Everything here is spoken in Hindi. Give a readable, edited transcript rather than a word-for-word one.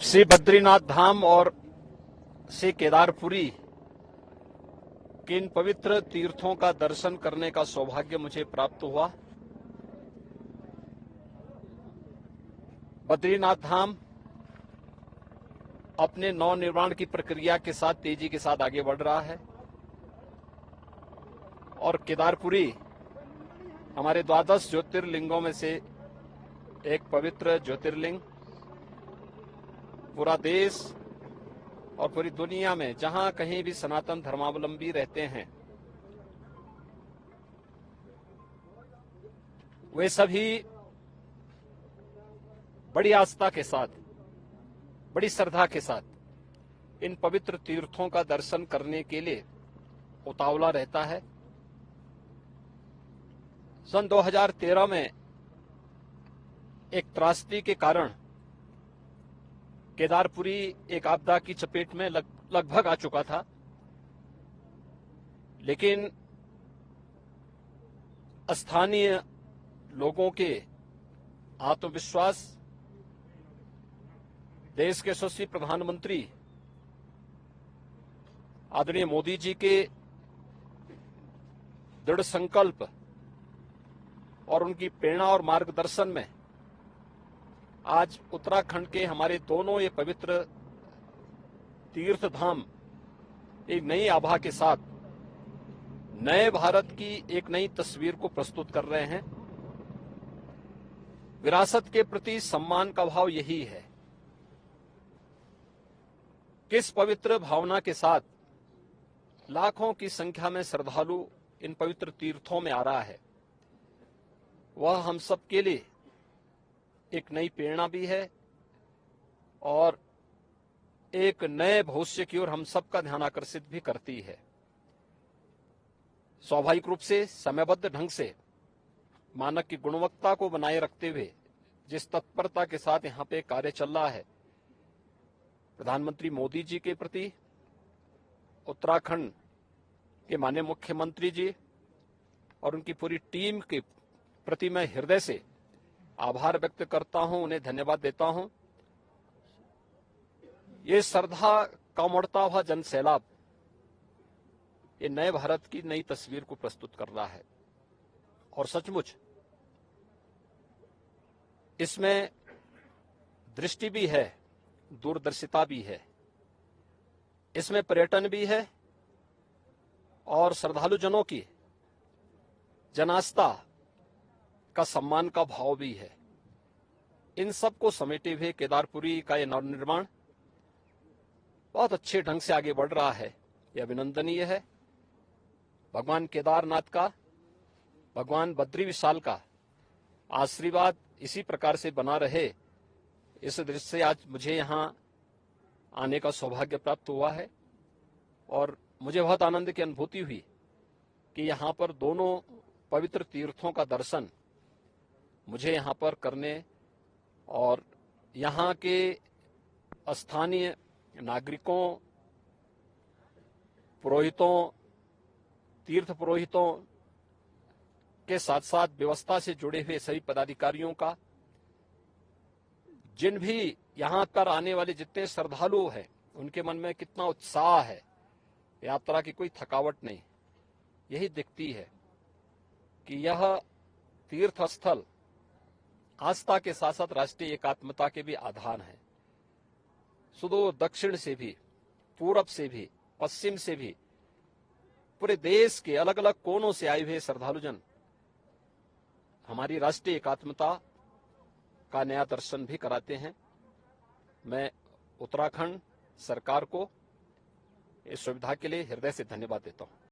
श्री बद्रीनाथ धाम और श्री केदारपुरी के इन पवित्र तीर्थों का दर्शन करने का सौभाग्य मुझे प्राप्त हुआ। बद्रीनाथ धाम अपने नवनिर्माण की प्रक्रिया के साथ तेजी के साथ आगे बढ़ रहा है और केदारपुरी हमारे 12 ज्योतिर्लिंगों में से एक पवित्र ज्योतिर्लिंग। पूरा देश और पूरी दुनिया में जहां कहीं भी सनातन धर्मावलंबी रहते हैं, वे सभी बड़ी आस्था के साथ, बड़ी श्रद्धा के साथ इन पवित्र तीर्थों का दर्शन करने के लिए उतावला रहता है। सन 2013 में एक त्रासदी के कारण केदारपुरी एक आपदा की चपेट में लगभग आ चुका था, लेकिन स्थानीय लोगों के आत्मविश्वास, देश के यशस्वी प्रधानमंत्री आदरणीय मोदी जी के दृढ़ संकल्प और उनकी प्रेरणा और मार्गदर्शन में आज उत्तराखंड के हमारे दोनों ये पवित्र तीर्थ धाम एक नई आभा के साथ नए भारत की एक नई तस्वीर को प्रस्तुत कर रहे हैं। विरासत के प्रति सम्मान का भाव यही है। किस पवित्र भावना के साथ लाखों की संख्या में श्रद्धालु इन पवित्र तीर्थों में आ रहा है, वह हम सब के लिए एक नई प्रेरणा भी है और एक नए भविष्य की ओर हम सबका ध्यान आकर्षित भी करती है। स्वाभाविक रूप से समयबद्ध ढंग से मानक की गुणवत्ता को बनाए रखते हुए जिस तत्परता के साथ यहाँ पे कार्य चल रहा है, प्रधानमंत्री मोदी जी के प्रति उत्तराखंड के माननीय मुख्यमंत्री जी और उनकी पूरी टीम के प्रति मैं हृदय से आभार व्यक्त करता हूं, उन्हें धन्यवाद देता हूं। ये श्रद्धा का उमड़ता हुआ जन सैलाब ये नए भारत की नई तस्वीर को प्रस्तुत कर रहा है और सचमुच इसमें दृष्टि भी है, दूरदर्शिता भी है, इसमें पर्यटन भी है और श्रद्धालु जनों की जनास्था का सम्मान का भाव भी है। इन सब को समेटे हुए केदारपुरी का यह नवनिर्माण बहुत अच्छे ढंग से आगे बढ़ रहा है, यह अभिनंदनीय है। भगवान केदारनाथ का, भगवान बद्री विशाल का आशीर्वाद इसी प्रकार से बना रहे, इस दृष्टि से आज मुझे यहाँ आने का सौभाग्य प्राप्त हुआ है और मुझे बहुत आनंद की अनुभूति हुई कि यहाँ पर दोनों पवित्र तीर्थों का दर्शन मुझे यहाँ पर करने और यहाँ के स्थानीय नागरिकों, पुरोहितों, तीर्थ पुरोहितों के साथ साथ व्यवस्था से जुड़े हुए सभी पदाधिकारियों का, जिन भी यहाँ पर आने वाले जितने श्रद्धालु हैं, उनके मन में कितना उत्साह है, यात्रा की कोई थकावट नहीं। यही दिखती है कि यह तीर्थ स्थल आस्था के साथ साथ राष्ट्रीय एकात्मता के भी आधार है। सुदूर दक्षिण से भी, पूरब से भी, पश्चिम से भी, पूरे देश के अलग अलग कोनों से आए हुए श्रद्धालुजन हमारी राष्ट्रीय एकात्मता का नया दर्शन भी कराते हैं। मैं उत्तराखंड सरकार को इस सुविधा के लिए हृदय से धन्यवाद देता हूं।